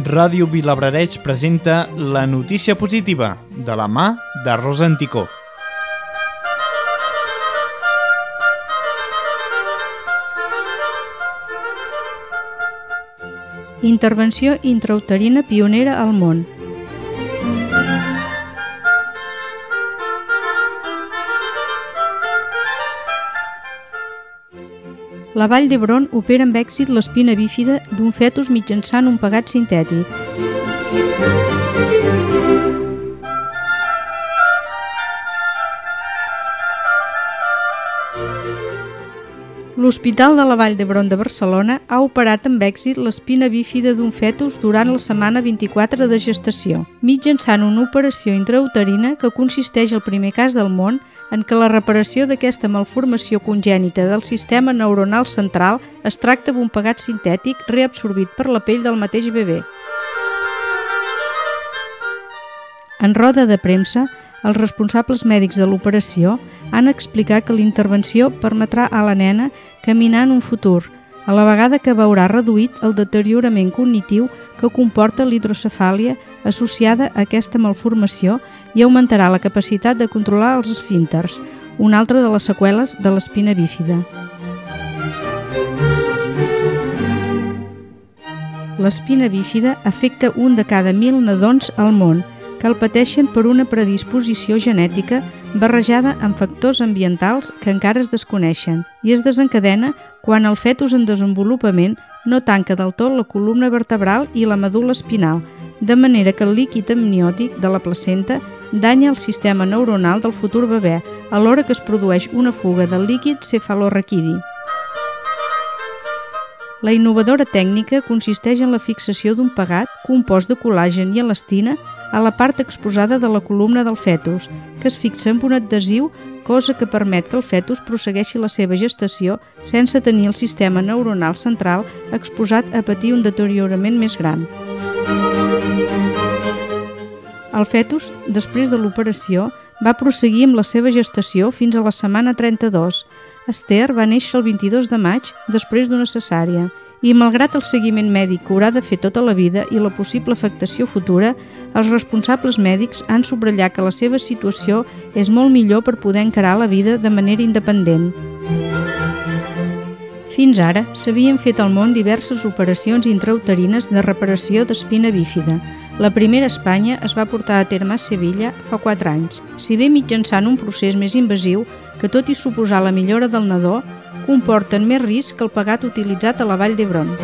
Ràdio Vilablareix presenta La notícia positiva, de la mà de Rosa Anticó. Intervenció intrauterina pionera al món. La Vall d'Hebron opera amb èxit l'espina bífida d'un fetus mitjançant un pegat sintètic. L'Hospital de la Vall d'Hebron de Barcelona ha operat amb èxit l'espina bífida d'un fetus durant la setmana 24 de gestació, mitjançant una operació intrauterina que consisteix el primer cas del món en què la reparació d'aquesta malformació congènita del sistema neuronal central es tracta d'un pegat sintètic reabsorbit per la pell del mateix bebè. En roda de premsa, els responsables mèdics de l'operació han explicat que la intervenció permetrà a la nena caminar en un futur, a la vegada que veurà reduït el deteriorament cognitiu que comporta l'hidrocefàlia associada a aquesta malformació i augmentarà la capacitat de controlar els esfínters, una altra de les seqüeles de l'espina bífida. L'espina bífida afecta un de cada 1.000 nadons al món, que el pateixen per una predisposició genètica barrejada amb factors ambientals que encara es desconeixen i es desencadena quan el fetus en desenvolupament no tanca del tot la columna vertebral i la medul·la espinal, de manera que el líquid amniòtic de la placenta danya el sistema neuronal del futur bebè, alhora que es produeix una fuga del líquid cefalorraquidi. La innovadora tècnica consisteix en la fixació d'un pegat compost de col·làgen i elastina a la part exposada de la columna del fetus, que es fixa amb un adhesiu, cosa que permet que el fetus prossegueixi la seva gestació sense tenir el sistema neuronal central exposat a patir un deteriorament més gran. El fetus, després de l'operació, va prosseguir amb la seva gestació fins a la setmana 32. Esther va néixer el 22 de maig després d'una cesària i, malgrat el seguiment mèdic que haurà de fer tota la vida i la possible afectació futura, els responsables mèdics han subratllat que la seva situació és molt millor per poder encarar la vida de manera independent. Fins ara, s'havien fet al món diverses operacions intrauterines de reparació d'espina bífida. La primera a Espanya es va portar a terme a Sevilla fa 4 anys, si bé mitjançant un procés més invasiu que, tot i suposar la millora del nadó, comporten més risc que el pegat utilitzat a la Vall d'Hebron.